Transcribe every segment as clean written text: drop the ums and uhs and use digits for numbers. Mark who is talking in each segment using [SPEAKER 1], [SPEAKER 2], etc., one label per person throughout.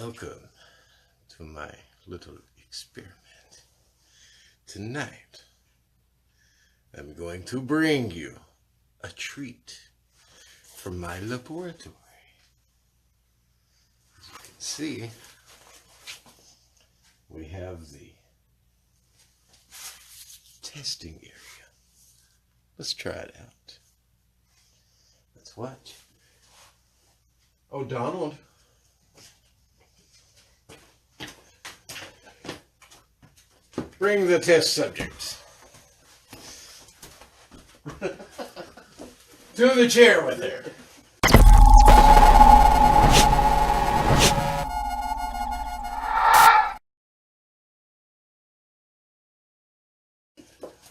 [SPEAKER 1] Welcome to my little experiment. Tonight, I'm going to bring you a treat from my laboratory. As you can see, we have the testing area. Let's try it out. Let's watch. Oh, Donald. Bring the test subjects. To the chair with her.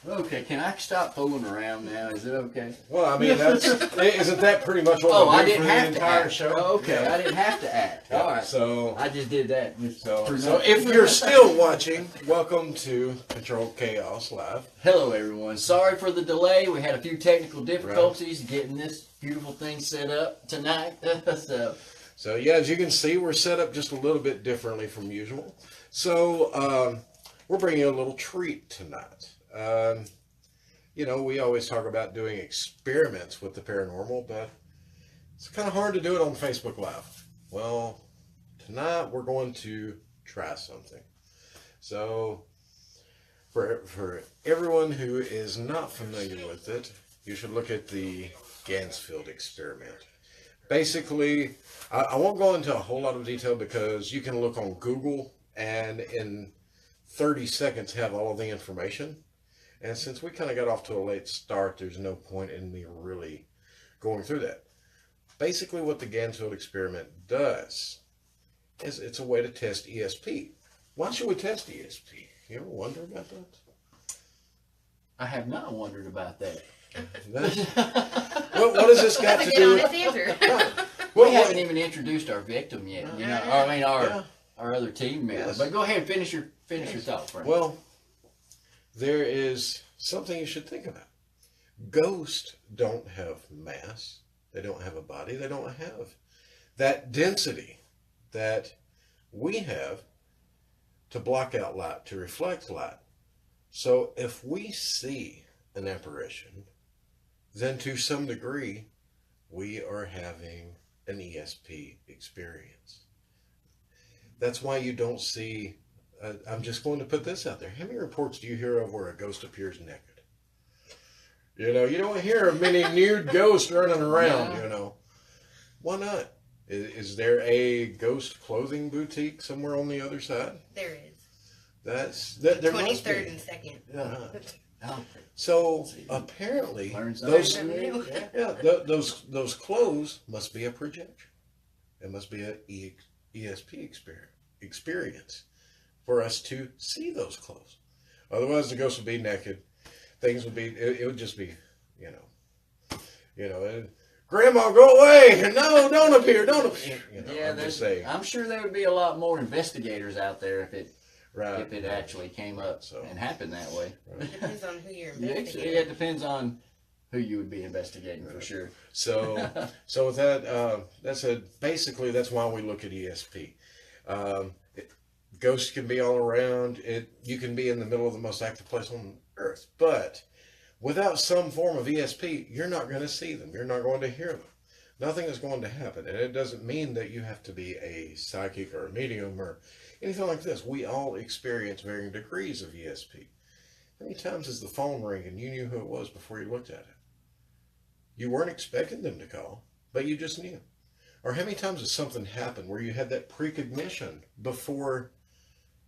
[SPEAKER 2] Okay, can I stop fooling around now? Is it okay?
[SPEAKER 1] Well, I mean, isn't that pretty much what
[SPEAKER 2] I
[SPEAKER 1] we do
[SPEAKER 2] didn't
[SPEAKER 1] for the
[SPEAKER 2] have to
[SPEAKER 1] entire
[SPEAKER 2] act.
[SPEAKER 1] show?
[SPEAKER 2] Oh, okay,
[SPEAKER 1] Yeah.
[SPEAKER 2] I didn't have to act.
[SPEAKER 1] Yeah,
[SPEAKER 2] All right.
[SPEAKER 1] So,
[SPEAKER 2] I just did that.
[SPEAKER 1] so if you're still watching, welcome to Control Chaos Live.
[SPEAKER 2] Hello, everyone. Sorry for the delay. We had a few technical difficulties getting this beautiful thing set up tonight.
[SPEAKER 1] So yeah, as you can see, we're set up just a little bit differently from usual. So we're bringing you a little treat tonight. You know, we always talk about doing experiments with the paranormal, but it's kind of hard to do it on Facebook Live. Well, tonight we're going to try something. So for everyone who is not familiar with it, you should look at the Ganzfeld Experiment. Basically, I won't go into a whole lot of detail because you can look on Google and in 30 seconds have all of the information. And since we kind of got off to a late start, there's no point in me really going through that. Basically, what the Ganzfeld Experiment does is it's a way to test ESP. Why should we test ESP? You ever wonder about that?
[SPEAKER 2] I have not wondered about that.
[SPEAKER 1] What has this got to do with...
[SPEAKER 2] We haven't even introduced our victim yet. You know, I mean our other team member.
[SPEAKER 1] Yes.
[SPEAKER 2] But go ahead and finish your thought, Frank.
[SPEAKER 1] Well, there is something you should think about. Ghosts don't have mass. They don't have a body. They don't have that density that we have to block out light, to reflect light. So if we see an apparition, then to some degree, we are having an ESP experience. That's why you don't see... I'm just going to put this out there. How many reports do you hear of where a ghost appears naked? You know, you don't hear of many nude ghosts running around, you know. Why not? Is there a ghost clothing boutique somewhere on the other side?
[SPEAKER 3] There is.
[SPEAKER 1] There
[SPEAKER 3] 23rd
[SPEAKER 1] must be.
[SPEAKER 3] and 2nd.
[SPEAKER 1] So apparently, those clothes must be a projection. It must be an ESP experience for us to see those clothes. Otherwise, the ghost would be naked. Things would be, it would just be, you know, Grandma, go away! No, don't appear, don't appear. You know,
[SPEAKER 2] yeah, I'm sure there would be a lot more investigators out there if it actually came up and happened that way.
[SPEAKER 1] Right.
[SPEAKER 3] It depends on who you're investigating.
[SPEAKER 2] Yeah, it depends on who you would be investigating for sure.
[SPEAKER 1] So with that said, basically that's why we look at ESP. Ghosts can be all around. You can be in the middle of the most active place on Earth, but without some form of ESP, you're not going to see them. You're not going to hear them. Nothing is going to happen, and it doesn't mean that you have to be a psychic or a medium or anything like this. We all experience varying degrees of ESP. How many times does the phone ring and you knew who it was before you looked at it? You weren't expecting them to call, but you just knew. Or how many times has something happened where you had that precognition before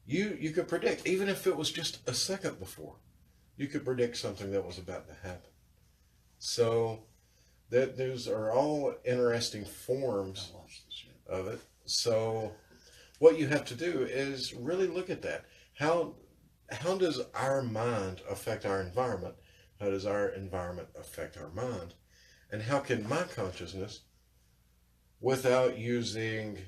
[SPEAKER 1] you could predict, even if it was just a second before, you could predict something that was about to happen. So those are all interesting forms of it. So what you have to do is really look at that. How does our mind affect our environment? How does our environment affect our mind? And how can my consciousness, without using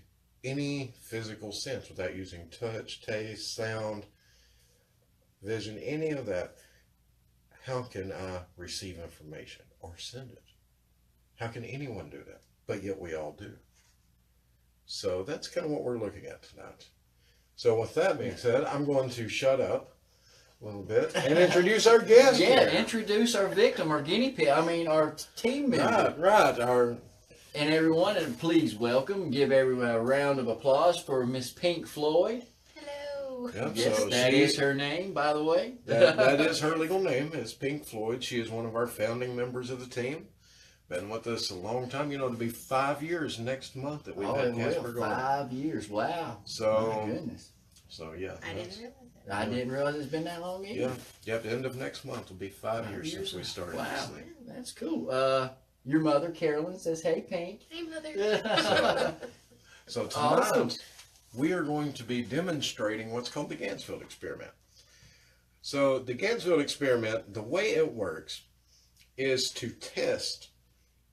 [SPEAKER 1] any physical sense, without using touch, taste, sound, vision, any of that, how can I receive information or send it? How can anyone do that? But yet we all do. So that's kind of what we're looking at tonight. So with that being said, I'm going to shut up a little bit and introduce our guest.
[SPEAKER 2] Yeah, introduce our victim, our guinea pig. Our team member.
[SPEAKER 1] Right.
[SPEAKER 2] And everyone, and please welcome, give everyone a round of applause for Miss Pink Floyd.
[SPEAKER 3] Hello.
[SPEAKER 1] Yep,
[SPEAKER 2] yes,
[SPEAKER 1] so
[SPEAKER 2] that is her name, by the way.
[SPEAKER 1] That is her legal name, is Pink Floyd. She is one of our founding members of the team. Been with us a long time. It'll be 5 years next month that we've had C.A.S.P.I.R going.
[SPEAKER 2] 5 years, wow.
[SPEAKER 1] So,
[SPEAKER 2] my goodness.
[SPEAKER 1] So, yeah.
[SPEAKER 3] I didn't realize that.
[SPEAKER 2] I didn't realize it's been that long either.
[SPEAKER 1] Yeah, at the end of next month will be 5 years since we started
[SPEAKER 2] wow.
[SPEAKER 1] this thing.
[SPEAKER 2] That's cool. Your mother, Carolyn, says, hey, Pink.
[SPEAKER 3] Hey, Mother.
[SPEAKER 1] So tonight, we are going to be demonstrating what's called the Ganzfeld Experiment. So the Ganzfeld Experiment, the way it works is to test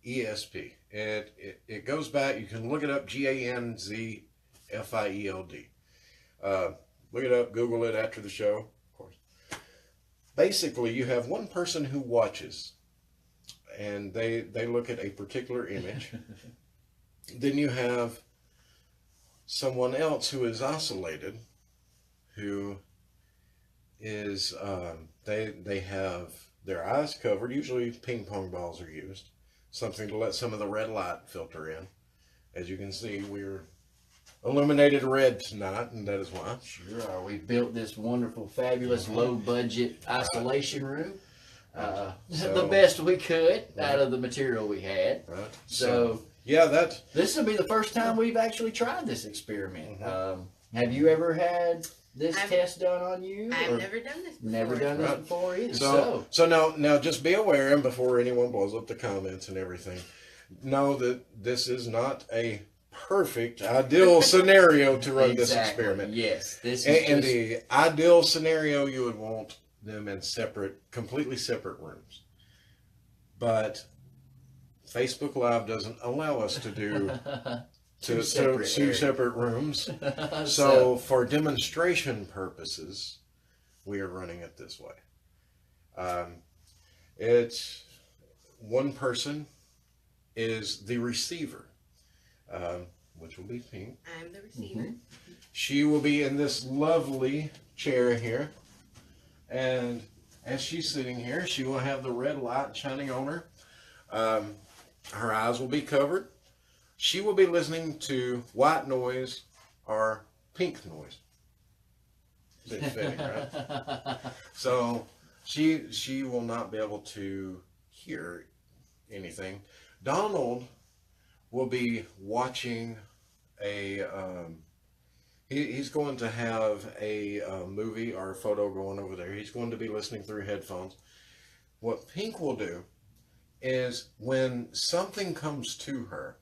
[SPEAKER 1] ESP. It goes back, you can look it up, Ganzfield. Look it up, Google it after the show, of course. Basically, you have one person who watches, and they look at a particular image. Then you have someone else who is isolated, who is, they have their eyes covered. Usually ping pong balls are used, something to let some of the red light filter in. As you can see, we're illuminated red tonight, and that is why.
[SPEAKER 2] Sure are. We built this wonderful, fabulous, low-budget isolation room. The best we could out of the material we had.
[SPEAKER 1] Right.
[SPEAKER 2] So
[SPEAKER 1] yeah,
[SPEAKER 2] this will be the first time we've actually tried this experiment. Have you ever had this test done on you?
[SPEAKER 3] I've never done this before.
[SPEAKER 2] Never done this before either.
[SPEAKER 1] So now just be aware, and before anyone blows up the comments and everything, know that this is not a perfect, ideal scenario to run this experiment.
[SPEAKER 2] Yes, this is
[SPEAKER 1] in the ideal scenario, you would want them in completely separate rooms. But Facebook Live doesn't allow us to do two separate rooms. So for demonstration purposes, we are running it this way. It's one person is the receiver, which will be Pink.
[SPEAKER 3] I'm the receiver.
[SPEAKER 1] She will be in this lovely chair here. And as she's sitting here, she will have the red light shining on her. Her eyes will be covered. She will be listening to white noise or pink noise. It's fitting, right? So she will not be able to hear anything. Donald will be watching he's going to have a movie or a photo going over there. He's going to be listening through headphones. What Pink will do is when something comes to her,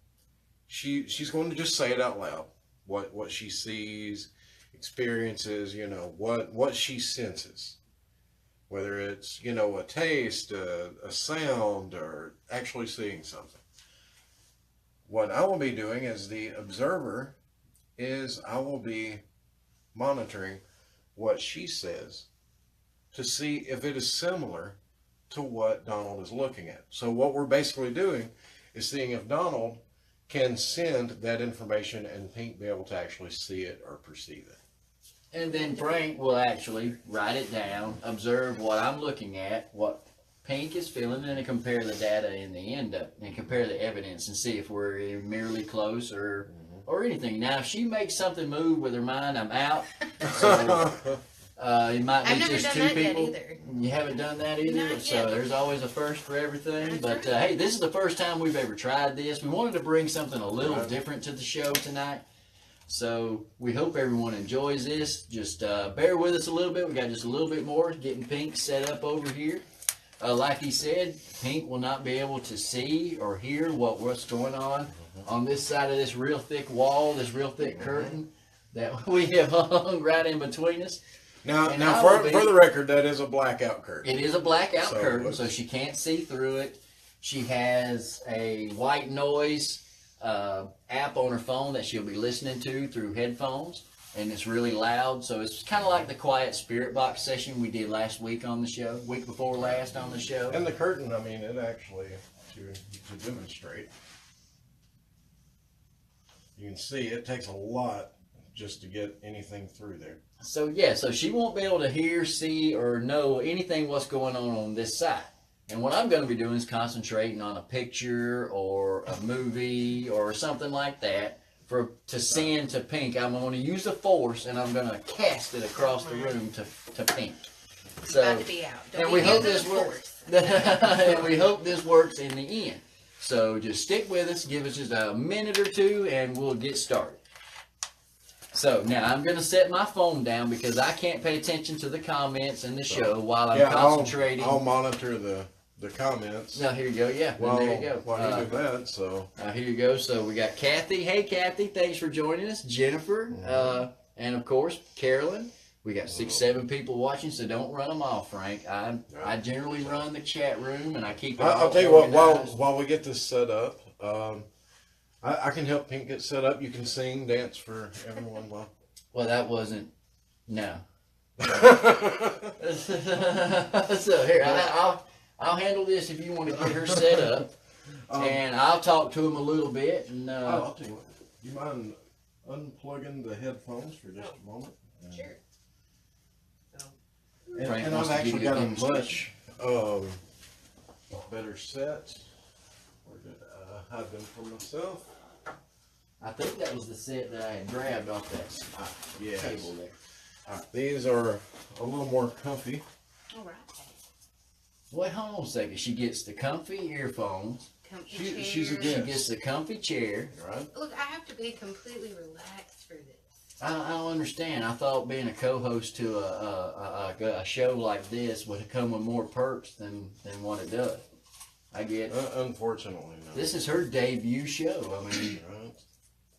[SPEAKER 1] she's going to just say it out loud. What she sees, experiences, what she senses. Whether it's, a taste, a sound, or actually seeing something. What I will be doing as the observer is I will be monitoring what she says to see if it is similar to what Donald is looking at. So what we're basically doing is seeing if Donald can send that information and Pink be able to actually see it or perceive it.
[SPEAKER 2] And then Frank will actually write it down, observe what I'm looking at, what Pink is feeling, and then compare the data in the end up, and compare the evidence and see if we're merely close or anything. Now, if she makes something move with her mind, I'm out. So, it might be just two people.
[SPEAKER 3] Either.
[SPEAKER 2] You haven't done that either,
[SPEAKER 3] Not
[SPEAKER 2] so
[SPEAKER 3] yet.
[SPEAKER 2] there's always a first for everything.
[SPEAKER 3] That's
[SPEAKER 2] But
[SPEAKER 3] right.
[SPEAKER 2] hey, this is the first time we've ever tried this. We wanted to bring something a little different to the show tonight. So we hope everyone enjoys this. Just bear with us a little bit. We got just a little bit more getting Pink set up over here. Like he said, Pink will not be able to see or hear what's going on this side of this real thick wall, this real thick curtain that we have hung right in between us.
[SPEAKER 1] Now for the record, that is a blackout curtain.
[SPEAKER 2] It is a blackout curtain, so she can't see through it. She has a white noise app on her phone that she'll be listening to through headphones, and it's really loud. So it's kind of like the quiet spirit box session we did last week on the show, week before last on the show.
[SPEAKER 1] And the curtain, it actually, to demonstrate, you can see it takes a lot just to get anything through there.
[SPEAKER 2] So yeah, so she won't be able to hear, see, or know anything what's going on this side. And what I'm going to be doing is concentrating on a picture or a movie or something like that to send to Pink. I'm going to use the force and I'm going to cast it across the room to Pink. So,
[SPEAKER 3] About to be out. Don't
[SPEAKER 2] and
[SPEAKER 3] be
[SPEAKER 2] we hope
[SPEAKER 3] using
[SPEAKER 2] this
[SPEAKER 3] the
[SPEAKER 2] works.
[SPEAKER 3] force.
[SPEAKER 2] And we hope this works in the end. So just stick with us. Give us just a minute or two, and we'll get started. So now I'm going to set my phone down because I can't pay attention to the comments in the show while I'm concentrating.
[SPEAKER 1] I'll monitor the comments.
[SPEAKER 2] Now here you go. Yeah.
[SPEAKER 1] Well,
[SPEAKER 2] there you go.
[SPEAKER 1] While you do that, so.
[SPEAKER 2] Here you go. So we got Kathy. Hey, Kathy. Thanks for joining us. Jennifer. And of course, Carolyn. We got 6, 7 people watching, so don't run them off, Frank. I generally run the chat room, and I keep it
[SPEAKER 1] I'll tell you what, while we get this set up, I can help Pink get set up. You can sing, dance for everyone.
[SPEAKER 2] Well, that wasn't, no. So here, I'll handle this if you want to get her set up, and I'll talk to him a little bit. And
[SPEAKER 1] I'll tell you what, do you mind unplugging the headphones for just a moment?
[SPEAKER 3] Sure.
[SPEAKER 1] And I've actually got a much better set. Where did I hide them from myself?
[SPEAKER 2] I think that was the set that I had grabbed off that table there.
[SPEAKER 1] These are a little more comfy.
[SPEAKER 3] All right.
[SPEAKER 2] Wait, hold on a second. She gets the comfy earphones.
[SPEAKER 3] Comfy
[SPEAKER 1] She's a
[SPEAKER 3] chair.
[SPEAKER 1] gift.
[SPEAKER 2] She gets the comfy chair.
[SPEAKER 1] Right?
[SPEAKER 3] Look, I have to be completely relaxed for this.
[SPEAKER 2] I don't understand. I thought being a co-host to a show like this would come with more perks than what it does. I get.
[SPEAKER 1] Unfortunately, no.
[SPEAKER 2] This is her debut show. I mean,
[SPEAKER 1] Right.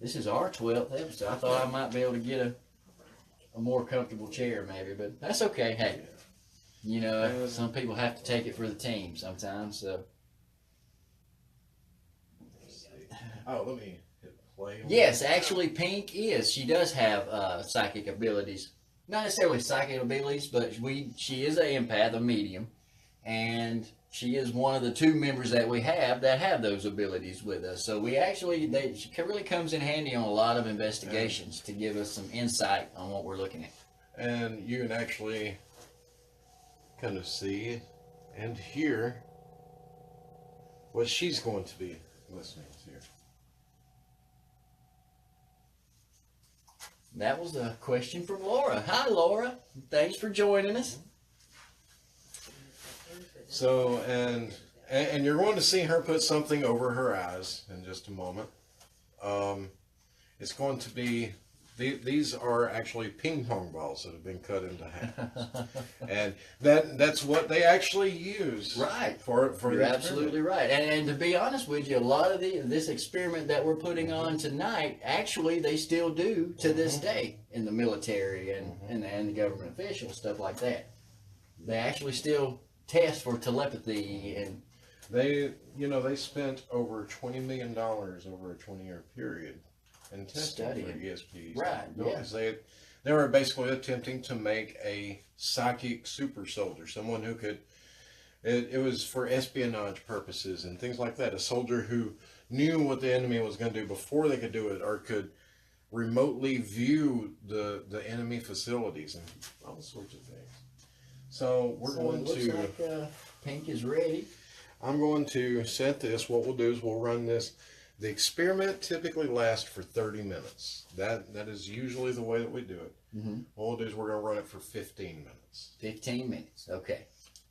[SPEAKER 2] this is our 12th episode. I thought I might be able to get a more comfortable chair, maybe, but that's okay. Hey, you know, some people have to take it for the team sometimes. So.
[SPEAKER 1] Oh, let me hit play.
[SPEAKER 2] Yes, actually, Pink is. She does have psychic abilities. Not necessarily psychic abilities, but she is an empath, a medium, and she is one of the 2 members that we have that have those abilities with us. So she really comes in handy on a lot of investigations to give us some insight on what we're looking at.
[SPEAKER 1] And you can actually kind of see and hear what she's going to be listening to.
[SPEAKER 2] That was a question from Laura. Hi, Laura. Thanks for joining us.
[SPEAKER 1] So, and you're going to see her put something over her eyes in just a moment. It's going to be, these are actually ping pong balls that have been cut into half. And that's what they actually use.
[SPEAKER 2] Right.
[SPEAKER 1] For
[SPEAKER 2] You're absolutely right. And to be honest with you, a lot of this experiment that we're putting on tonight, actually they still do to this day in the military and the government officials, stuff like that. They actually still test for telepathy, and
[SPEAKER 1] they spent over $20 million over a 20-year period in testing for ESPs.
[SPEAKER 2] Right. Yeah.
[SPEAKER 1] Because they were basically attempting to make a psychic super soldier, someone who could. It was for espionage purposes and things like that. A soldier who knew what the enemy was going to do before they could do it, or could remotely view the enemy facilities and all sorts of things. So we're going to.
[SPEAKER 2] Looks like Pink is ready.
[SPEAKER 1] I'm going to set this. What we'll do is we'll run this. The experiment typically lasts for 30 minutes. That is usually the way that we do it.
[SPEAKER 2] Mm-hmm.
[SPEAKER 1] What we'll do is we're going to run it for 15 minutes.
[SPEAKER 2] 15 minutes. Okay.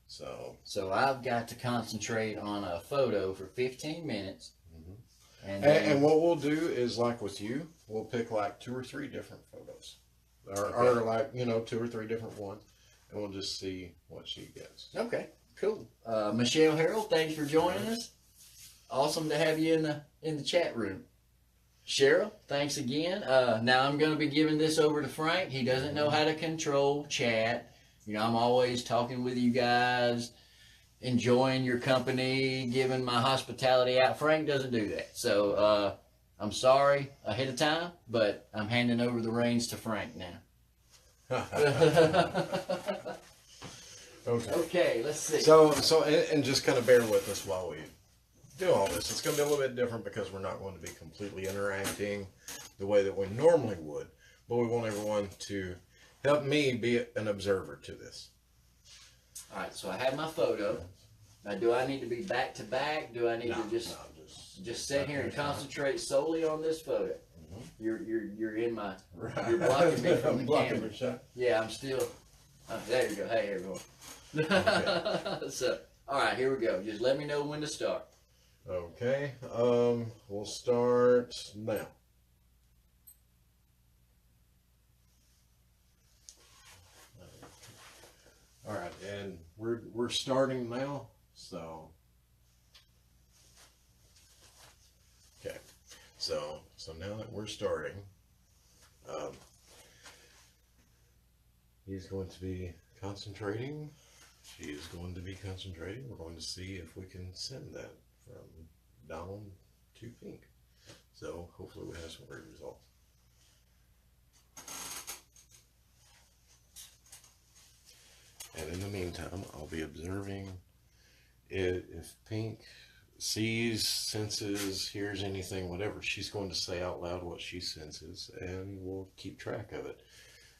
[SPEAKER 1] So
[SPEAKER 2] I've got to concentrate on a photo for 15 minutes.
[SPEAKER 1] Mm-hmm. And what we'll do is, like with you, we'll pick like 2 or 3 different photos. Or like, 2 or 3 different ones. And we'll just see what she gets.
[SPEAKER 2] Okay, cool. Michelle Harold, thanks for joining us. Awesome to have you in the chat room. Cheryl, thanks again. Now I'm going to be giving this over to Frank. He doesn't know how to control chat. I'm always talking with you guys, enjoying your company, giving my hospitality out. Frank doesn't do that. So I'm sorry ahead of time, but I'm handing over the reins to Frank now. Okay, let's see.
[SPEAKER 1] So and just kind of bear with us while we do all this. It's going to be a little bit different because we're not going to be completely interacting. the way that we normally would, but we want everyone to help me be an observer to this.
[SPEAKER 2] All right, so I have my photo. Now, do I need to be back to back? Do I need to just sit here and concentrate solely on this photo? You're in my, you're blocking me from the camera.
[SPEAKER 1] Shot.
[SPEAKER 2] Yeah, I'm still. There you go. Hey, everyone.
[SPEAKER 1] Okay.
[SPEAKER 2] So, all right, here we go. Just let me know when to start.
[SPEAKER 1] Okay, we'll start now. All right, and we're starting now. So, okay, so now that we're starting, he's going to be concentrating. She is going to be concentrating. We're going to see if we can send that from down to pink. So hopefully we have some great results. And in the meantime, I'll be observing it. If pink sees, senses, hears anything, whatever, she's going to say out loud what she senses, and we'll keep track of it.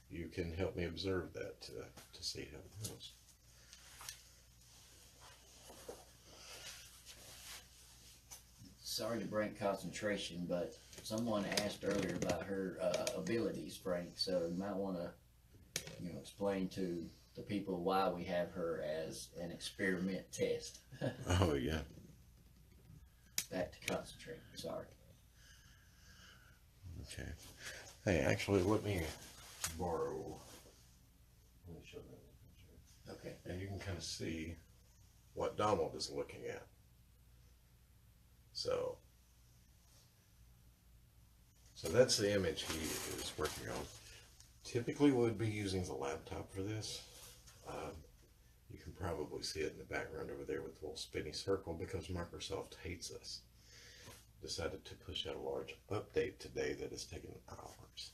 [SPEAKER 1] You can help me observe that to see how it goes.
[SPEAKER 2] Sorry to break concentration, but someone asked earlier about her abilities, Frank. So you might want to, explain to the people why we have her as an experiment test.
[SPEAKER 1] Oh, yeah.
[SPEAKER 2] Back to concentrating. Sorry.
[SPEAKER 1] Okay. Hey, actually, let me borrow. Let me show that.
[SPEAKER 2] Okay.
[SPEAKER 1] And you can kind of see what Donald is looking at. So that's the image he is working on. Typically, we would be using the laptop for this. You can probably see it in the background over there with the little spinny circle because Microsoft hates us. Decided to push out a large update today that has taken hours.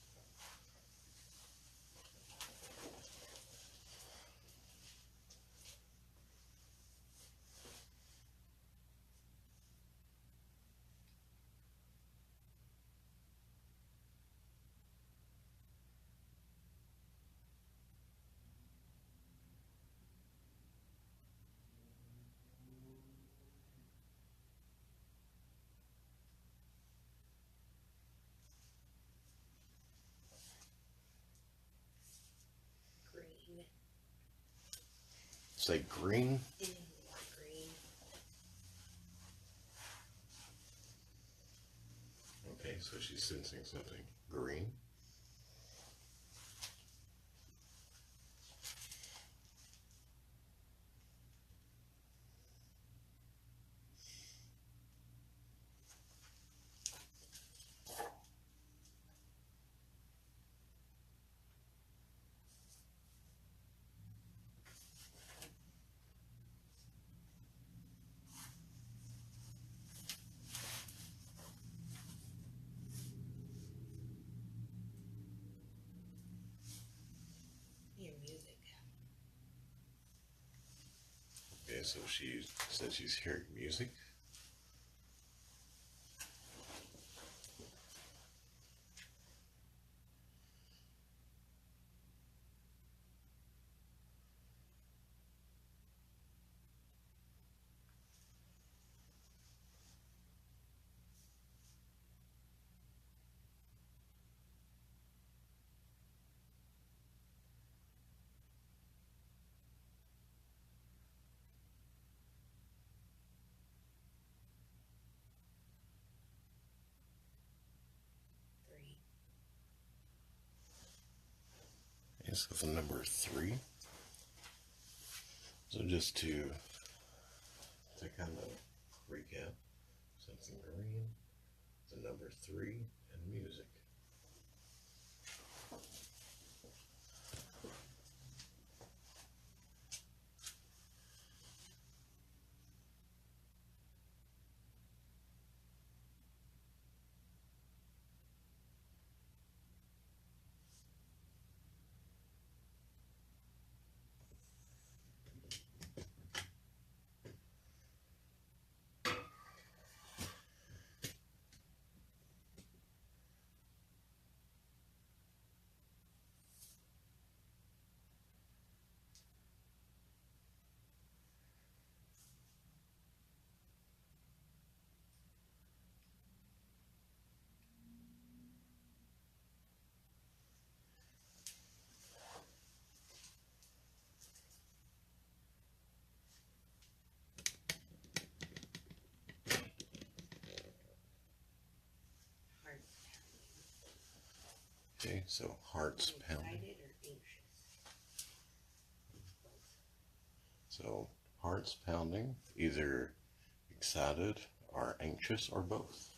[SPEAKER 3] Green.
[SPEAKER 1] Say green.
[SPEAKER 3] Green.
[SPEAKER 1] Okay, so she's sensing something green.
[SPEAKER 3] Your music.
[SPEAKER 1] Okay, so she said she's hearing music.
[SPEAKER 3] Three.
[SPEAKER 1] Yes, with the number 3. So just to kind of recap, something green, the number 3, and music. Okay, so heart's pounding.
[SPEAKER 3] Excited or anxious?
[SPEAKER 1] So heart's pounding, either excited or anxious or both.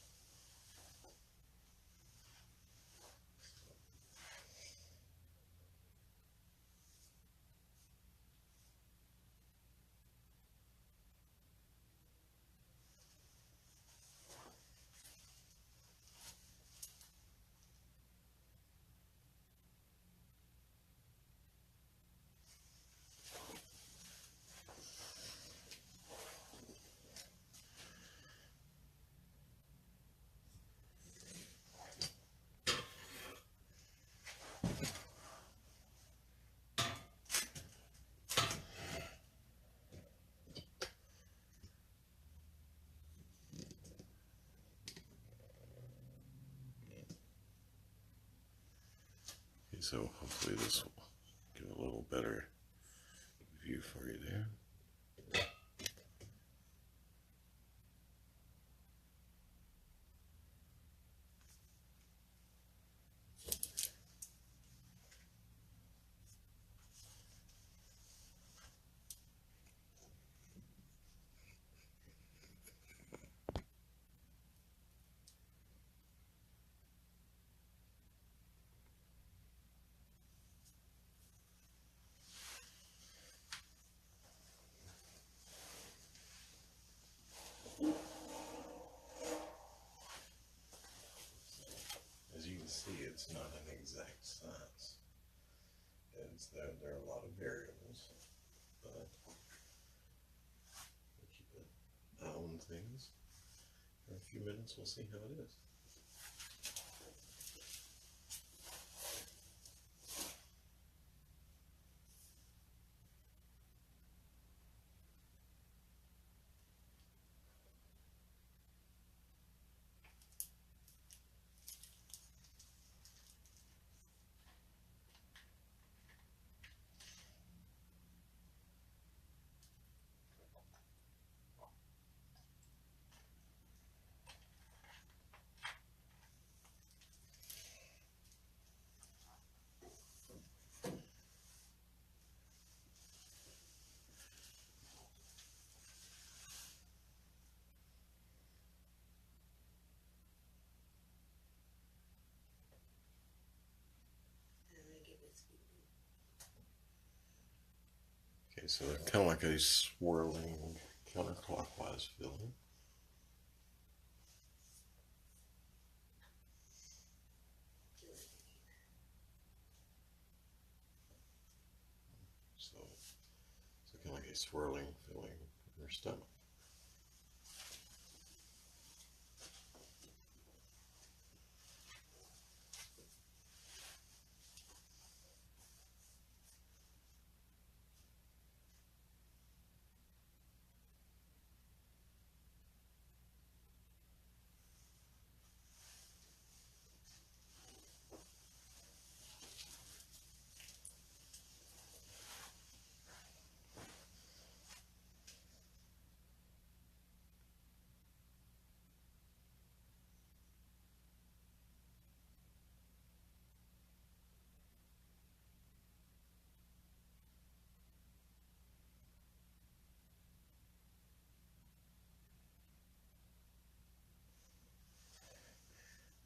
[SPEAKER 1] Okay, so hopefully this will give a little better view for you there. As you can see, it's not an exact science. There are a lot of variables, but we'll keep an eye on things. For a few minutes, we'll see how it is.
[SPEAKER 3] I'm gonna give this feeling.
[SPEAKER 1] Okay, so they're kind of like a swirling counterclockwise feeling. So kind of like a swirling feeling in your stomach.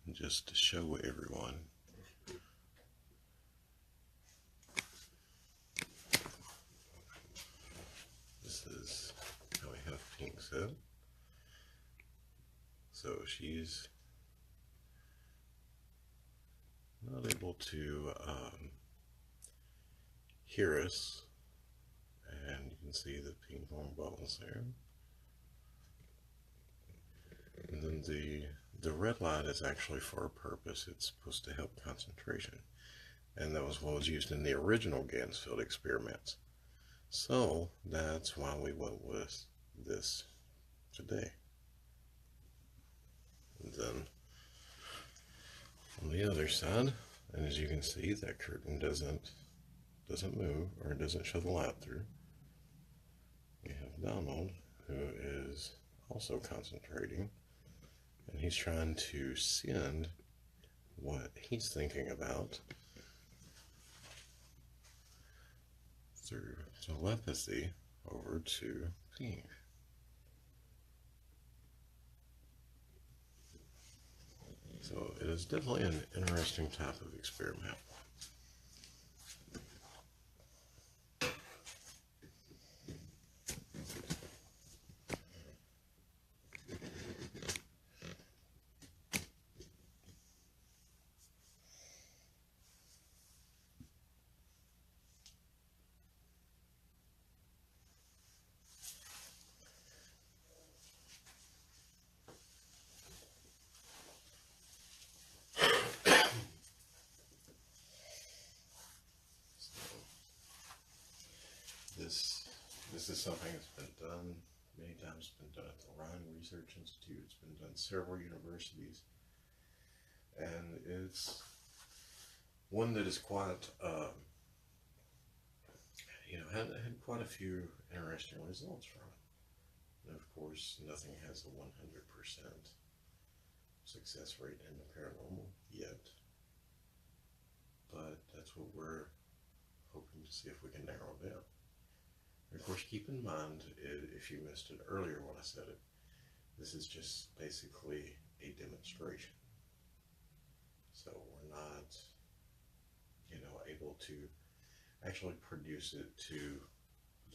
[SPEAKER 1] And just to show everyone, this is how we have Pink's head. So she's not able to hear us, and you can see the ping pong bubbles there. And then the red light is actually for a purpose. It's supposed to help concentration, and that was what was used in the original Ganzfeld experiments. So that's why we went with this today. And then on the other side, and as you can see, that curtain doesn't move, or it doesn't show the light through. We have Donald, who is also concentrating, and he's trying to send what he's thinking about through telepathy over to Pink. So it is definitely an interesting type of experiment. This is something that's been done many times. It's been done at the Rhine Research Institute. It's been done at several universities, and it's one that is quite, had quite a few interesting results from it. And of course, nothing has a 100% success rate in the paranormal yet, but that's what we're hoping to see if we can narrow down. And of course, keep in mind, if you missed it earlier when I said it, this is just basically a demonstration. So we're not, able to actually produce it to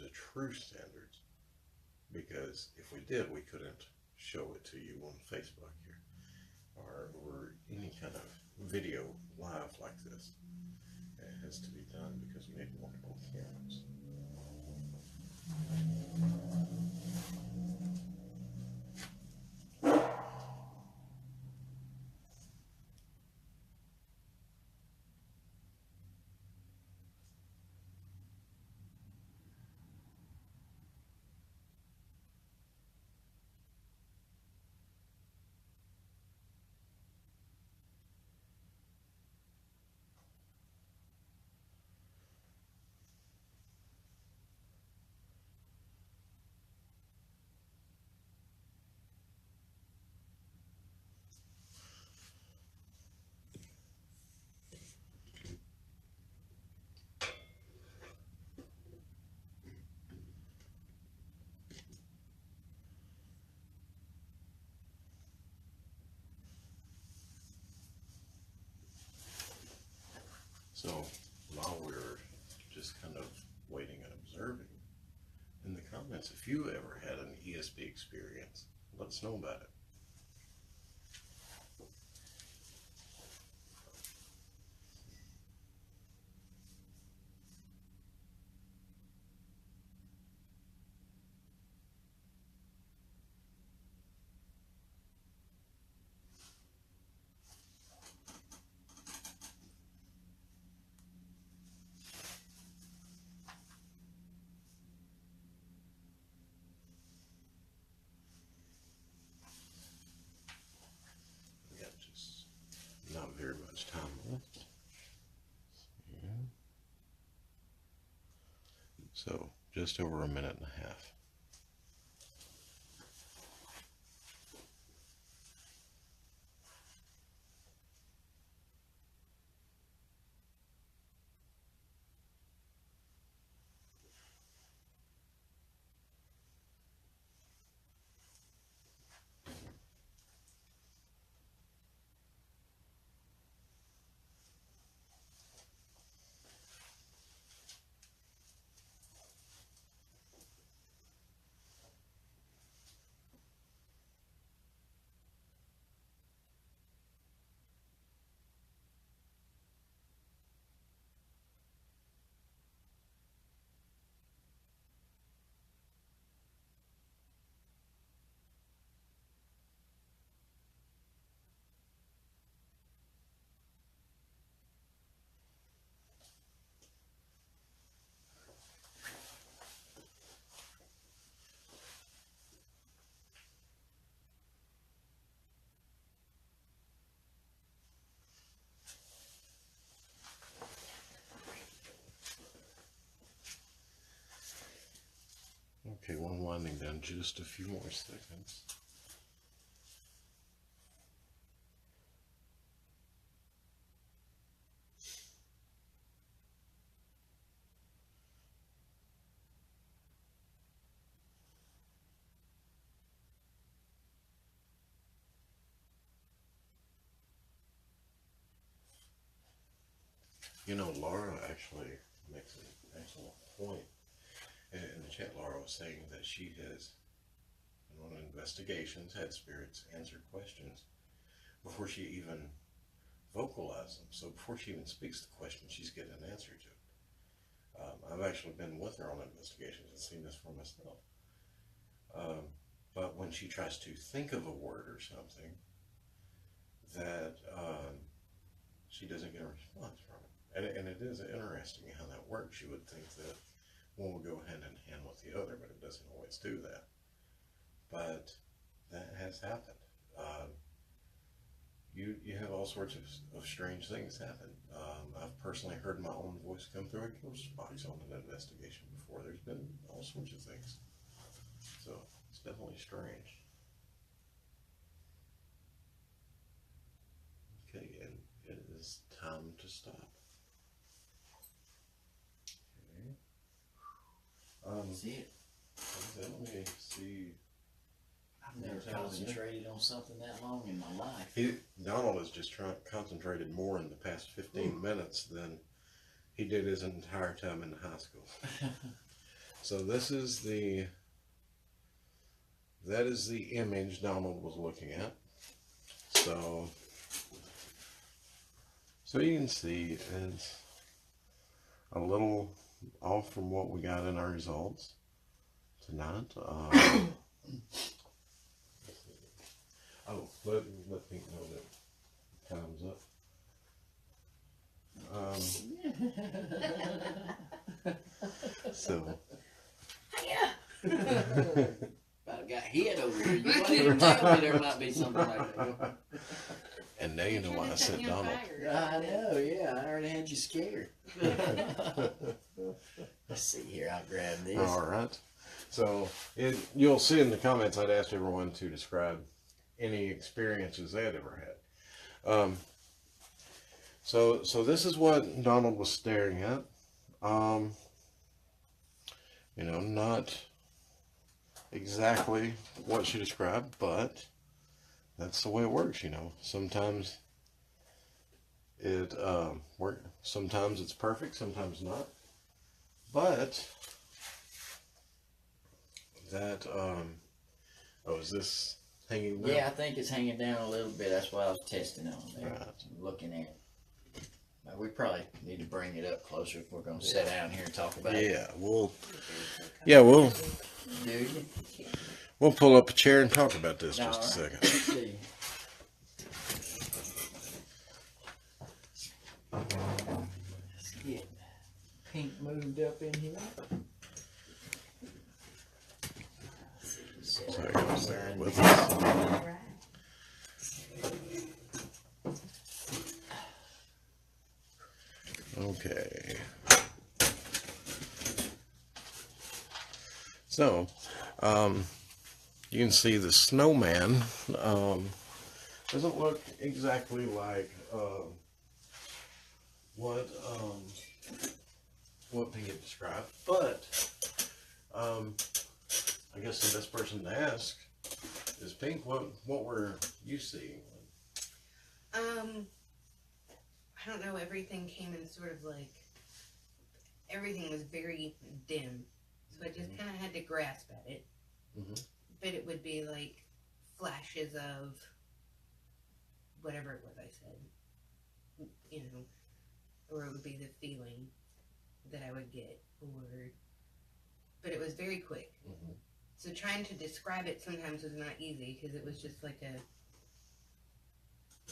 [SPEAKER 1] the true standards, because if we did, we couldn't show it to you on Facebook here or any kind of video live like this. It has to be done because we need multiple cameras. So while we're just kind of waiting and observing, in the comments, if you ever had an E.S.P. experience, let us know about it. We got just not very much time left. Yeah. So just over a minute and a half. Okay, we're winding down just a few more seconds. You know, Laura actually makes an excellent point. In the chat, Laura was saying that she has, on investigations, had spirits answer questions before she even vocalizes them. So before she even speaks the question, she's getting an answer to it. I've actually been with her on investigations and seen this for myself. But when she tries to think of a word or something, that she doesn't get a response from it. And it is interesting how that works. You would think that one will go hand in hand with the other, but it doesn't always do that. But that has happened. You have all sorts of strange things happen. I've personally heard my own voice come through a ghost box on an investigation before. There's been all sorts of things. So it's definitely strange. Okay, and it is time to stop. Okay.
[SPEAKER 2] See it.
[SPEAKER 1] Let me see.
[SPEAKER 2] I've never concentrated on something that long in my life.
[SPEAKER 1] Donald has just concentrated more in the past 15 minutes than he did his entire time in high school. So that is the image Donald was looking at. So you can see it's a little off from what we got in our results tonight. Let Pink know that time's up. So.
[SPEAKER 2] About got hit over here. You might even tell me there might be something like that.
[SPEAKER 1] And now you know why I said Donald.
[SPEAKER 2] I know, yeah. I already had you scared. Let's see here. I'll grab this.
[SPEAKER 1] All right. So you'll see in the comments I'd asked everyone to describe any experiences they had ever had. So this is what Donald was staring at. You know, not exactly what she described, but that's the way it works, you know. Sometimes it works, sometimes it's perfect, sometimes not. But that oh, is this hanging down?
[SPEAKER 2] Yeah, I think it's hanging down a little bit. That's why I was testing on there,
[SPEAKER 1] Right.
[SPEAKER 2] looking at it. We probably need to bring it up closer if we're going to sit down here and talk about it.
[SPEAKER 1] Yeah, we'll
[SPEAKER 2] Do you?
[SPEAKER 1] we'll pull up a chair and talk about this just a second.
[SPEAKER 2] Let's see. Let's get Pink moved up in here.
[SPEAKER 1] So I gotta bear with us. Okay. So, you can see the snowman doesn't look exactly like what Pink had described, but I guess the best person to ask is Pink. What were you seeing?
[SPEAKER 3] I don't know, everything came in sort of like, everything was very dim. So I just kind of had to grasp at it.
[SPEAKER 1] Mm-hmm.
[SPEAKER 3] But it would be like flashes of whatever it was I said. You know, or it would be the feeling that I would get. But it was very quick.
[SPEAKER 1] Mm-hmm.
[SPEAKER 3] So trying to describe it sometimes was not easy because it was just like a,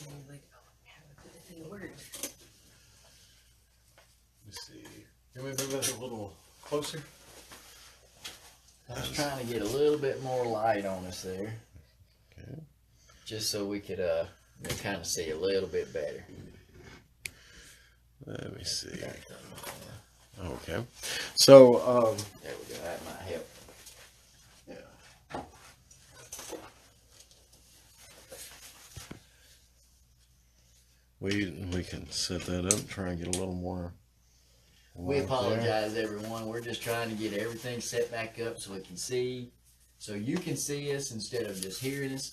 [SPEAKER 3] you know, like, oh, how do I put this into words?
[SPEAKER 1] Let's see. Can we move that a little closer?
[SPEAKER 2] I was trying to get a little bit more light on us there.
[SPEAKER 1] Okay.
[SPEAKER 2] Just so we could kind of see a little bit better.
[SPEAKER 1] Let me see. Okay. So,
[SPEAKER 2] There we go. That might help.
[SPEAKER 1] yeah. We can set that up, try and get a little more.
[SPEAKER 2] We
[SPEAKER 1] light there.
[SPEAKER 2] apologize, everyone. We're just trying to get everything set back up so we can see, so you can see us instead of just hearing us.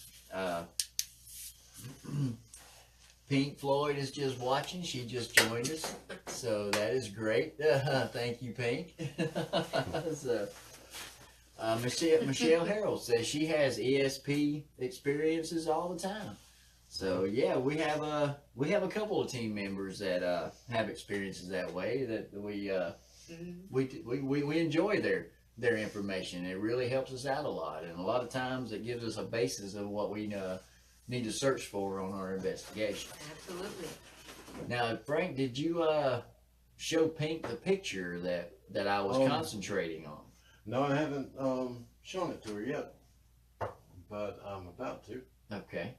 [SPEAKER 2] Pink Floyd is just watching. She just joined us. So that is great. Thank you, Pink. So, Michelle Harold says she has ESP experiences all the time. So yeah, we have a couple of team members that have experiences that way that we enjoy their information. It really helps us out a lot, and a lot of times it gives us a basis of what we need to search for on our investigation.
[SPEAKER 3] Absolutely.
[SPEAKER 2] Now, Frank, did you show Pink the picture that I was concentrating on?
[SPEAKER 1] No, I haven't shown it to her yet, but I'm about to.
[SPEAKER 2] Okay.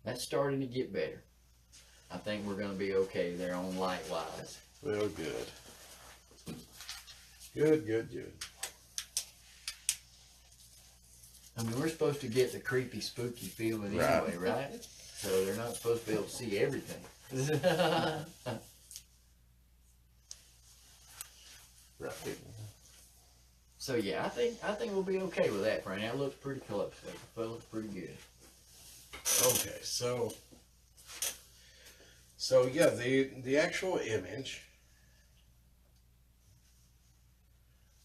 [SPEAKER 2] That's starting to get better. I think we're going to be okay there on light-wise.
[SPEAKER 1] Well, good. Good.
[SPEAKER 2] I mean, we're supposed to get the creepy, spooky feeling anyway, right? So they're not supposed to be able to see everything.
[SPEAKER 1] Right.
[SPEAKER 2] So yeah, I think we'll be okay with that, Frank. That looks pretty close. That looks pretty good.
[SPEAKER 1] Okay, so yeah, the actual image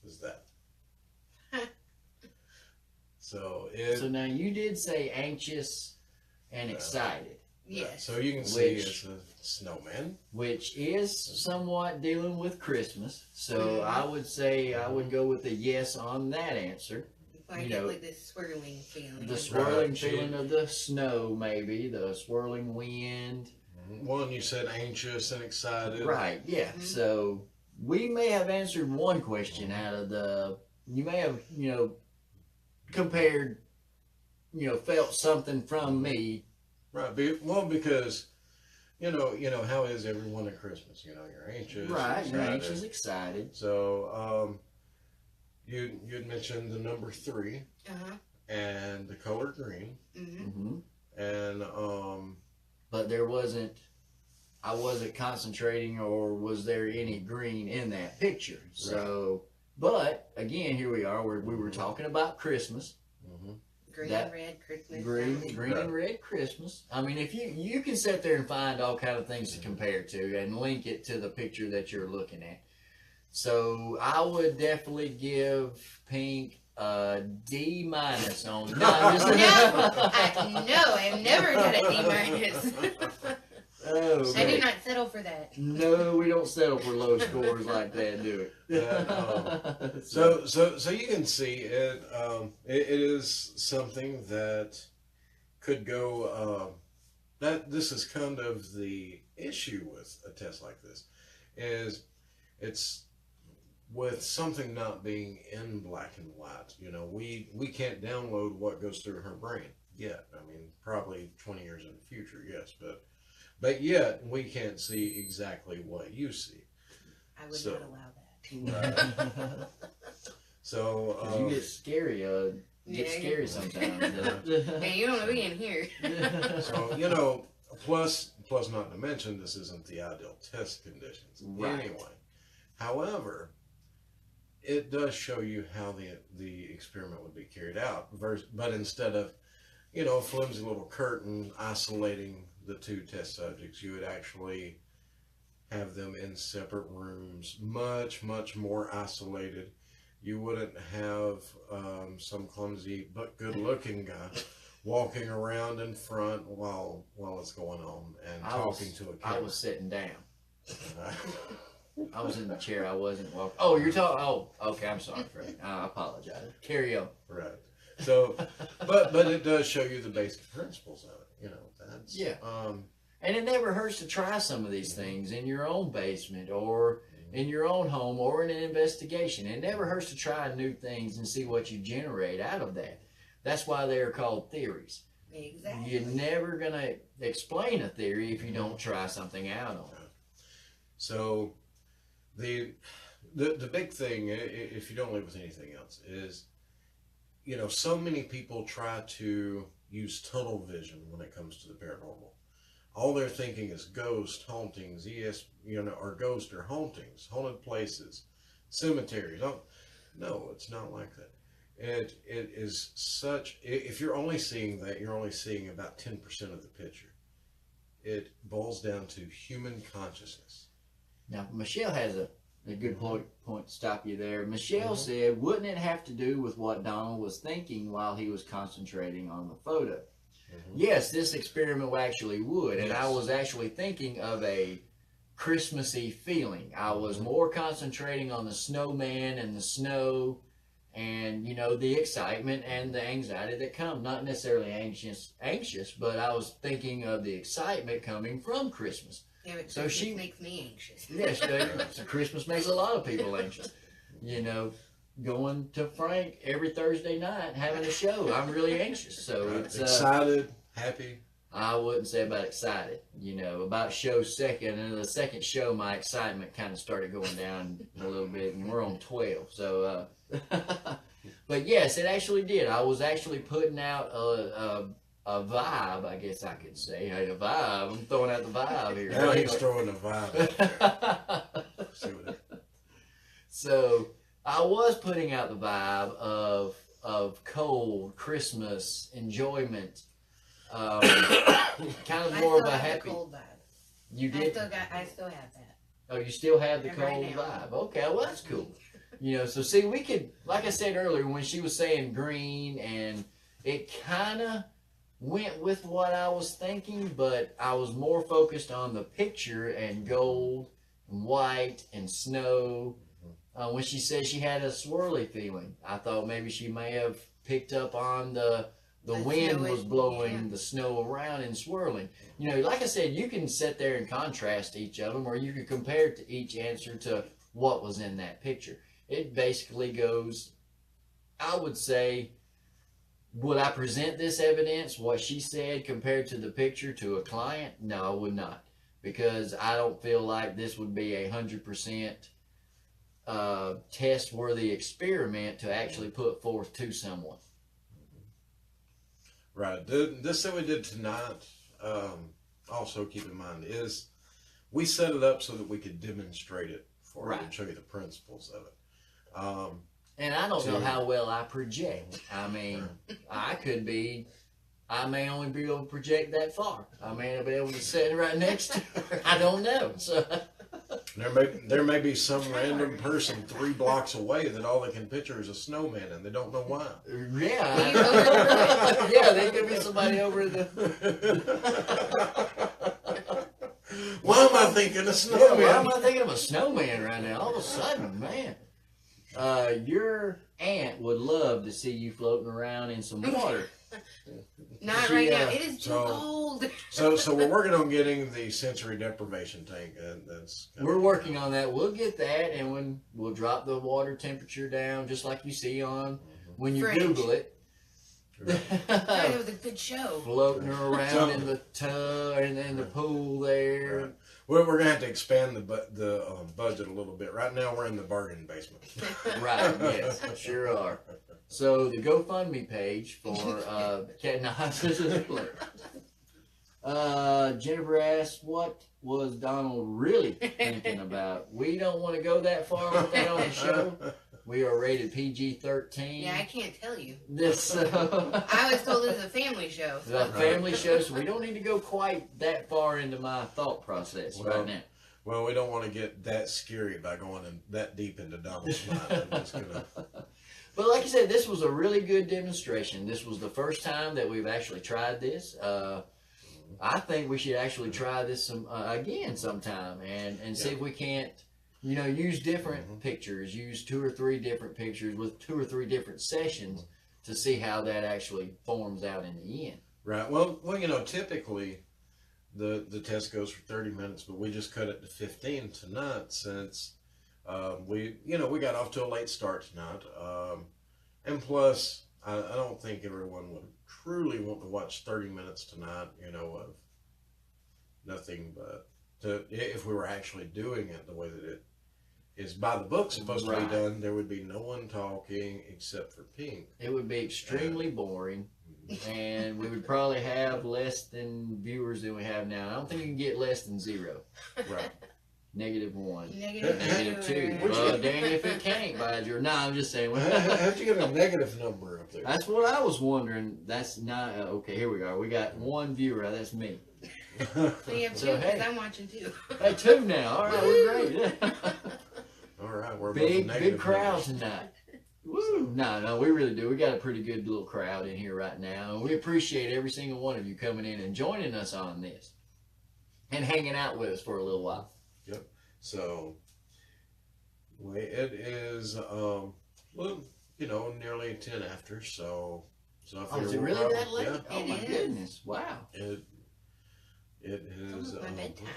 [SPEAKER 1] is that. So
[SPEAKER 2] now you did say anxious and excited,
[SPEAKER 3] Yes.
[SPEAKER 1] So you can see it's a snowman,
[SPEAKER 2] which is somewhat dealing with Christmas. So I would say I would go with a yes on that answer.
[SPEAKER 3] I get like this swirling feeling.
[SPEAKER 2] The swirling feeling of the snow, maybe the swirling wind.
[SPEAKER 1] One, you said anxious and excited.
[SPEAKER 2] Right. Yeah. So we may have answered one question out of the. You may have compared, felt something from me.
[SPEAKER 1] Right. Well, because how is everyone at Christmas? You're anxious.
[SPEAKER 2] Right. You're
[SPEAKER 1] excited.
[SPEAKER 2] anxious, excited.
[SPEAKER 1] So you'd mentioned the number 3 and the color green. And
[SPEAKER 2] but I wasn't concentrating, or was there any green in that picture? So, but again, here we are. We were talking about Christmas.
[SPEAKER 3] Green and red Christmas.
[SPEAKER 2] Green and red Christmas. I mean, if you can sit there and find all kind of things to compare to and link it to the picture that you're looking at. So I would definitely give Pink a D- on. No,
[SPEAKER 3] I've never got a D-.
[SPEAKER 2] Oh,
[SPEAKER 3] I do not settle for that.
[SPEAKER 2] No, we don't settle for low scores like that, do we?
[SPEAKER 1] So you can see it. It is something that could go. That this is kind of the issue with a test like this, is it's with something not being in black and white. We can't download what goes through her brain yet. I mean, probably 20 years in the future, yes, but yet we can't see exactly what you see.
[SPEAKER 3] I would not allow that.
[SPEAKER 1] Right. So
[SPEAKER 2] you get scary. Scary sometimes.
[SPEAKER 3] Hey, you don't want to be in here.
[SPEAKER 1] So plus not to mention, this isn't the ideal test conditions anyway. However, it does show you how the experiment would be carried out. But instead of a flimsy little curtain isolating the 2 test subjects, you would actually have them in separate rooms, much more isolated. You wouldn't have some clumsy but good-looking guy walking around in front while it's going on and talking to a camera.
[SPEAKER 2] I was sitting down. I was in the chair. I wasn't walking. Oh, you're talking. Oh, okay. I'm sorry, Fred. I apologize. Carry on.
[SPEAKER 1] Right. So, but it does show you the basic principles of it. That's
[SPEAKER 2] and it never hurts to try some of these things in your own basement or in your own home or in an investigation. It never hurts to try new things and see what you generate out of that. That's why they're called theories.
[SPEAKER 3] Exactly.
[SPEAKER 2] You're never gonna explain a theory if you don't try something out on it.
[SPEAKER 1] So, the big thing, if you don't live with anything else, is so many people try to use tunnel vision when it comes to the paranormal. All they're thinking is ghost, hauntings, or ghost or hauntings, haunted places, cemeteries. No, it's not like that. It is such. If you're only seeing that, you're only seeing about 10% of the picture. it boils down to human consciousness.
[SPEAKER 2] Now, Michelle has a good point to stop you there. Michelle said, wouldn't it have to do with what Donald was thinking while he was concentrating on the photo? Yes, this experiment actually would. And I was actually thinking of a Christmassy feeling. I was more concentrating on the snowman and the snow and, you know, the excitement and the anxiety that come. Not necessarily anxious, but I was thinking of the excitement coming from Christmas.
[SPEAKER 3] Yeah, but
[SPEAKER 2] So
[SPEAKER 3] Christmas makes me anxious.
[SPEAKER 2] Yes, so Christmas makes a lot of people anxious. You know, going to Frank every Thursday night having a show, I'm really anxious. So it's
[SPEAKER 1] excited, happy.
[SPEAKER 2] I wouldn't say about excited. You know, about show second, and the second show, my excitement kind of started going down a little bit, and we're on 12. So, but yes, it actually did. I was actually putting out a vibe, I guess I could say. Hey, a vibe. I'm throwing out the vibe here.
[SPEAKER 1] Now he's throwing a vibe out there. See what it-
[SPEAKER 2] So I was putting out the vibe of cold Christmas enjoyment. Kind of more of a happy.
[SPEAKER 3] Cold vibe.
[SPEAKER 2] You did.
[SPEAKER 3] I still have that.
[SPEAKER 2] Oh, you still have the
[SPEAKER 3] Right
[SPEAKER 2] cold
[SPEAKER 3] now.
[SPEAKER 2] vibe. Okay, well that's cool. You know, so see, we could, like I said earlier, when she was saying green, and it kind of went with what I was thinking, but I was more focused on the picture and gold and white and snow. When she said she had a swirly feeling, I thought maybe she may have picked up on the wind
[SPEAKER 3] snow
[SPEAKER 2] was
[SPEAKER 3] is-
[SPEAKER 2] blowing
[SPEAKER 3] yeah.
[SPEAKER 2] the snow around and swirling. You know, like I said, you can sit there and contrast each of them, or you can compare to each answer to what was in that picture. It basically goes, I would say, would I present this evidence, what she said, compared to the picture to a client? No, I would not. Because I don't feel like this would be 100% test-worthy experiment to actually put forth to someone.
[SPEAKER 1] Right. This that we did tonight, also keep in mind, is we set it up so that we could demonstrate it for you and show you the principles of it.
[SPEAKER 2] And I don't know how well I project. I mean, I may only be able to project that far. I may not be able to sit right next to her. I don't know. So
[SPEAKER 1] There may be some random person 3 blocks away that all they can picture is a snowman, and they don't know why.
[SPEAKER 2] yeah, yeah, there could be somebody over the.
[SPEAKER 1] Why am I thinking of snowman?
[SPEAKER 2] Why am I thinking of a snowman right now? All of a sudden, man. Your aunt would love to see you floating around in some water.
[SPEAKER 3] Not
[SPEAKER 2] She,
[SPEAKER 3] right now. It is too
[SPEAKER 1] so-
[SPEAKER 3] cold.
[SPEAKER 1] So we're working on getting the sensory deprivation tank, and that's
[SPEAKER 2] We're working on that. We'll get that, and when we'll drop the water temperature down, just like you see on when you
[SPEAKER 3] Fridge.
[SPEAKER 2] Google it.
[SPEAKER 3] It was a good show.
[SPEAKER 2] Floating around in the tub and in the pool there.
[SPEAKER 1] Right. Well, we're gonna have to expand the budget a little bit. Right now, we're in the bargain basement.
[SPEAKER 2] Right, yes, sure are. So the GoFundMe page for Jennifer asked, what was Donald really thinking about? We don't want to go that far with that on the show. We are rated PG-13.
[SPEAKER 3] Yeah, I can't tell you.
[SPEAKER 2] This
[SPEAKER 3] I was told it was a family show.
[SPEAKER 2] the
[SPEAKER 3] So.
[SPEAKER 2] family show, so we don't need to go quite that far into my thought process right now.
[SPEAKER 1] Well, we don't want to get that scary by going that deep into Donald's mind. I'm just gonna.
[SPEAKER 2] But like I said, this was a really good demonstration. This was the first time that we've actually tried this. I think we should actually try this again sometime and see if we can't, you know, use different pictures, use 2 or 3 different pictures with 2 or 3 different sessions to see how that actually forms out in the end.
[SPEAKER 1] Right. Well, you know, typically the test goes for 30 minutes, but we just cut it to 15 tonight since we got off to a late start tonight. And plus, I don't think everyone would truly want to watch 30 minutes tonight, you know, of nothing but if we were actually doing it the way that it is by the book supposed to be done, there would be no one talking except for Pink.
[SPEAKER 2] It would be extremely boring, and we would probably have less than viewers than we have now. I don't think you can get less than 0.
[SPEAKER 1] Right.
[SPEAKER 2] -1.
[SPEAKER 3] Negative
[SPEAKER 2] -2.
[SPEAKER 3] two.
[SPEAKER 2] Well, dang if it can't, Badger. No, I'm just saying.
[SPEAKER 1] How'd you get a negative number up there?
[SPEAKER 2] That's what I was wondering. That's not okay. Here we are. We got 1 viewer. That's me.
[SPEAKER 3] So you have
[SPEAKER 2] So,
[SPEAKER 3] two, because
[SPEAKER 2] hey.
[SPEAKER 3] I'm watching too.
[SPEAKER 2] Hey, 2 now. All right, we're great.
[SPEAKER 1] All right, we're
[SPEAKER 2] Big
[SPEAKER 1] both negative
[SPEAKER 2] crowd
[SPEAKER 1] numbers.
[SPEAKER 2] tonight. Woo! No, we really do. We got a pretty good little crowd in here right now. And we appreciate every single one of you coming in and joining us on this. And hanging out with us for a little while.
[SPEAKER 1] Yep. So, it is, well, you know, nearly 10 after, so if
[SPEAKER 2] Oh, is it
[SPEAKER 1] you're-
[SPEAKER 2] really that late?
[SPEAKER 1] Yeah.
[SPEAKER 2] Oh,
[SPEAKER 3] It
[SPEAKER 2] my
[SPEAKER 3] is.
[SPEAKER 2] goodness. Wow.
[SPEAKER 1] It is.
[SPEAKER 3] almost my bedtime.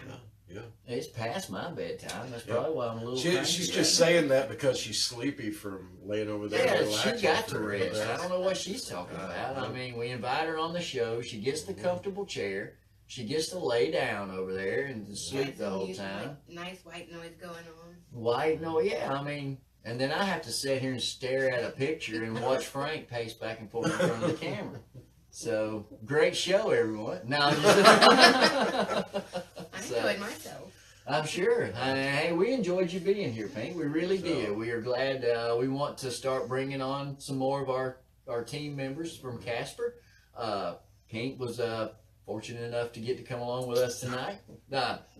[SPEAKER 1] Yeah.
[SPEAKER 2] It's past my bedtime. That's
[SPEAKER 1] Yeah.
[SPEAKER 2] probably why I'm a little
[SPEAKER 1] She's
[SPEAKER 2] cranky
[SPEAKER 1] just
[SPEAKER 2] right
[SPEAKER 1] saying that because she's sleepy from laying over there.
[SPEAKER 2] Yeah,
[SPEAKER 1] relaxing
[SPEAKER 2] she got
[SPEAKER 1] for
[SPEAKER 2] to
[SPEAKER 1] a
[SPEAKER 2] rest.
[SPEAKER 1] bit.
[SPEAKER 2] I don't know what she's talking about. I mean, we invite her on the show. She gets the comfortable chair. She gets to lay down over there and sleep
[SPEAKER 3] Got
[SPEAKER 2] the
[SPEAKER 3] some
[SPEAKER 2] whole
[SPEAKER 3] music,
[SPEAKER 2] time.
[SPEAKER 3] like, nice white noise going on.
[SPEAKER 2] White, no, yeah, I mean, and then I have to sit here and stare at a picture and watch Frank pace back and forth in front of the camera. So, great show, everyone. No, I'm
[SPEAKER 3] I
[SPEAKER 2] So-
[SPEAKER 3] enjoyed myself.
[SPEAKER 2] I'm sure. Hey, we enjoyed you being here, Pink. We really did. We are glad. We want to start bringing on some more of our team members from C.A.S.P.I.R. Pink was fortunate enough to get to come along with us tonight.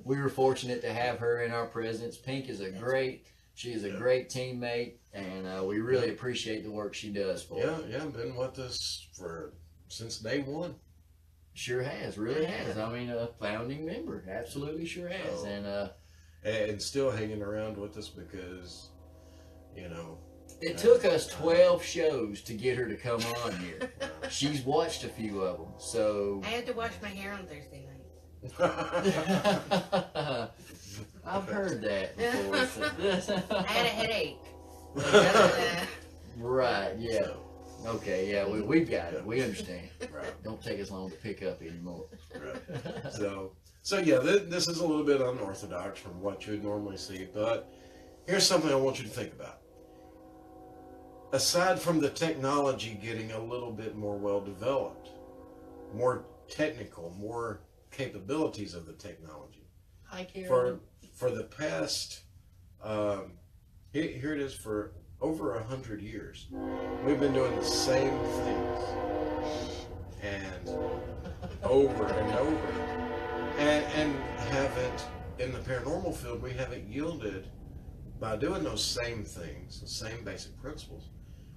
[SPEAKER 2] We were fortunate to have her in our presence. Pink is she is a great teammate, and we really appreciate the work she does for us.
[SPEAKER 1] Yeah, been with us since day one.
[SPEAKER 2] Sure has, really has. I mean, a founding member, absolutely sure has,
[SPEAKER 1] And still hanging around with us because, you know.
[SPEAKER 2] it took us 12 shows to get her to come on here. She's watched a few of them, so.
[SPEAKER 3] I had to wash my hair on Thursday night.
[SPEAKER 2] I've heard that before.
[SPEAKER 3] I had a headache.
[SPEAKER 2] Right, yeah.
[SPEAKER 1] So,
[SPEAKER 2] Okay, yeah, we've got it. We understand.
[SPEAKER 1] right,
[SPEAKER 2] Don't take us long to pick up anymore.
[SPEAKER 1] right. So yeah, this is a little bit unorthodox from what you would normally see, but here's something I want you to think about. Aside from the technology getting a little bit more well developed, more technical, more capabilities of the technology,
[SPEAKER 2] Hi, Karen.
[SPEAKER 1] for the past, here it is, for over 100 years, we've been doing the same things, and over and over, and haven't, in the paranormal field, we haven't yielded, by doing those same things, the same basic principles,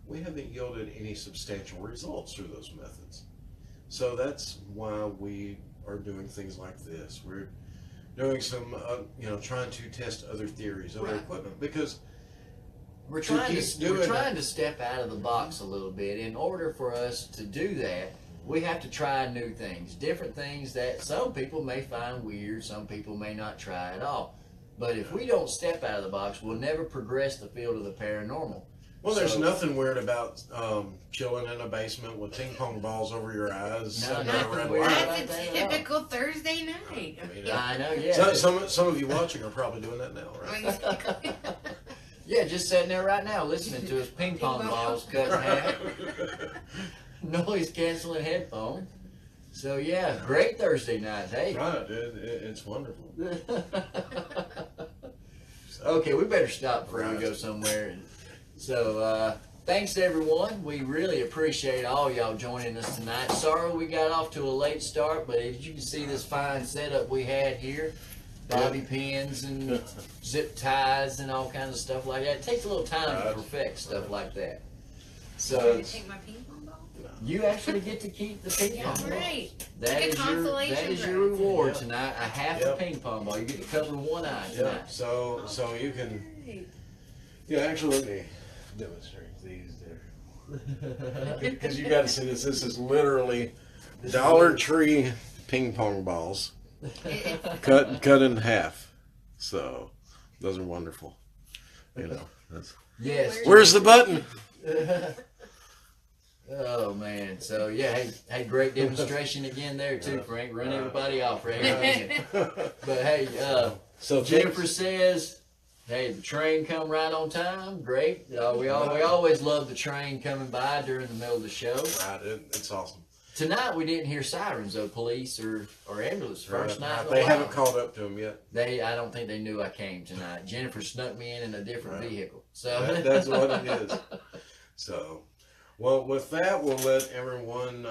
[SPEAKER 1] we haven't yielded any substantial results through those methods. So that's why we are doing things like this. We're doing some, trying to test other theories, other equipment, because
[SPEAKER 2] We're
[SPEAKER 1] to
[SPEAKER 2] trying
[SPEAKER 1] keep
[SPEAKER 2] to
[SPEAKER 1] doing
[SPEAKER 2] we're trying to step out of the box a little bit. In order for us to do that, we have to try new things, different things that some people may find weird, some people may not try at all. But if we don't step out of the box, we'll never progress the field of the paranormal.
[SPEAKER 1] well, there's
[SPEAKER 2] So-
[SPEAKER 1] nothing weird about chilling in a basement with ping pong balls over your eyes.
[SPEAKER 2] No,
[SPEAKER 1] sitting on a red
[SPEAKER 2] weird
[SPEAKER 1] light.
[SPEAKER 2] about
[SPEAKER 3] That's a
[SPEAKER 2] that at all.
[SPEAKER 3] typical Thursday night.
[SPEAKER 1] I mean,
[SPEAKER 2] I know, yeah.
[SPEAKER 1] Some of you watching are probably doing that now, right?
[SPEAKER 3] Exactly.
[SPEAKER 2] Yeah, just sitting there right now listening to us ping pong balls cut in half, noise canceling headphone. So yeah, great Thursday night. Hey.
[SPEAKER 1] Right, it's wonderful.
[SPEAKER 2] Okay, we better stop before we go somewhere. So thanks everyone. We really appreciate all y'all joining us tonight. Sorry we got off to a late start, but as you can see this fine setup we had here, bobby pins and zip ties and all kinds of stuff like that. It takes a little time to perfect stuff like that. So
[SPEAKER 3] You take my ping pong ball?
[SPEAKER 2] you actually get to keep the ping
[SPEAKER 3] Yeah,
[SPEAKER 2] pong ball.
[SPEAKER 3] right.
[SPEAKER 2] That
[SPEAKER 3] Like a
[SPEAKER 2] is
[SPEAKER 3] consolation
[SPEAKER 2] that is your
[SPEAKER 3] prize.
[SPEAKER 2] reward
[SPEAKER 1] Yep.
[SPEAKER 2] tonight. A half a
[SPEAKER 1] Yep.
[SPEAKER 2] ping pong ball. You get to cover one eye
[SPEAKER 1] Yeah,
[SPEAKER 2] tonight.
[SPEAKER 1] so you can, yeah, actually let me demonstrate these there. Because you got to see this. This is literally Dollar Tree ping pong balls cut in half. So those are wonderful. You know, that's,
[SPEAKER 2] Yes.
[SPEAKER 1] where's the button?
[SPEAKER 2] Oh man, so yeah, hey, great demonstration again there too, Frank. Run everybody off, Frank. But hey,
[SPEAKER 1] So
[SPEAKER 2] Jennifer says, hey, the train come right on time. Great. We always love the train coming by during the middle of the show.
[SPEAKER 1] Right, it's awesome.
[SPEAKER 2] Tonight we didn't hear sirens though, police or ambulance. First night. in a
[SPEAKER 1] They
[SPEAKER 2] while.
[SPEAKER 1] haven't caught up to them yet.
[SPEAKER 2] I don't think they knew I came tonight. Jennifer snuck me in a different vehicle. So
[SPEAKER 1] That's what it is. So, well, with that, we'll let everyone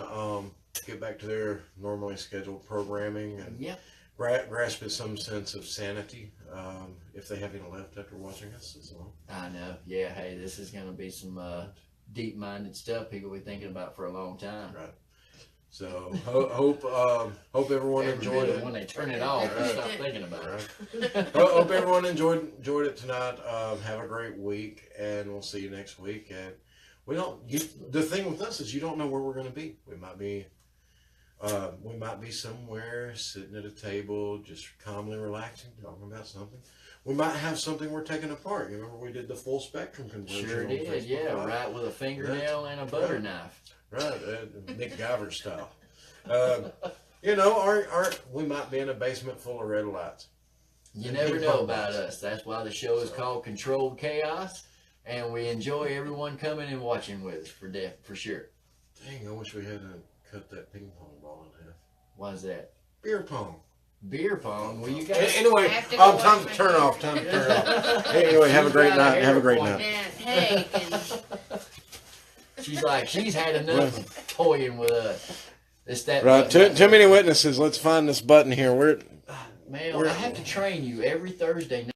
[SPEAKER 1] get back to their normally scheduled programming and
[SPEAKER 2] Yep.
[SPEAKER 1] grasp at some sense of sanity, if they have any left after watching us as well.
[SPEAKER 2] I know. Yeah. Hey, this is gonna be some deep-minded stuff people be thinking about for a long time.
[SPEAKER 1] Right. So hope everyone enjoyed it.
[SPEAKER 2] When they turn it off, they stop thinking about it.
[SPEAKER 1] Right. Hope everyone enjoyed it tonight. Have a great week, and we'll see you next week. And the thing with us is you don't know where we're going to be. We might be somewhere sitting at a table, just calmly relaxing, talking about something. We might have something we're taking apart. You remember we did the full spectrum conversion?
[SPEAKER 2] Sure
[SPEAKER 1] on
[SPEAKER 2] did.
[SPEAKER 1] Facebook
[SPEAKER 2] Yeah,
[SPEAKER 1] Live?
[SPEAKER 2] right with a fingernail and a butter knife.
[SPEAKER 1] Right, Nick Guyver style. We might be in a basement full of red lights.
[SPEAKER 2] You never know about us. That's why the show is called Controlled Chaos, and we enjoy everyone coming and watching with us for sure.
[SPEAKER 1] Dang, I wish we hadn't cut that ping pong ball in half.
[SPEAKER 2] Why is that?
[SPEAKER 1] Beer pong.
[SPEAKER 2] Beer pong? Well, you guys.
[SPEAKER 1] Anyway, time to turn off. Anyway, have a great night. Have a great night.
[SPEAKER 3] Hey,
[SPEAKER 2] She's like, she's had enough toying with us. It's that
[SPEAKER 1] Right, too many witnesses. Let's find this button here.
[SPEAKER 2] Man, I have to train you every Thursday night.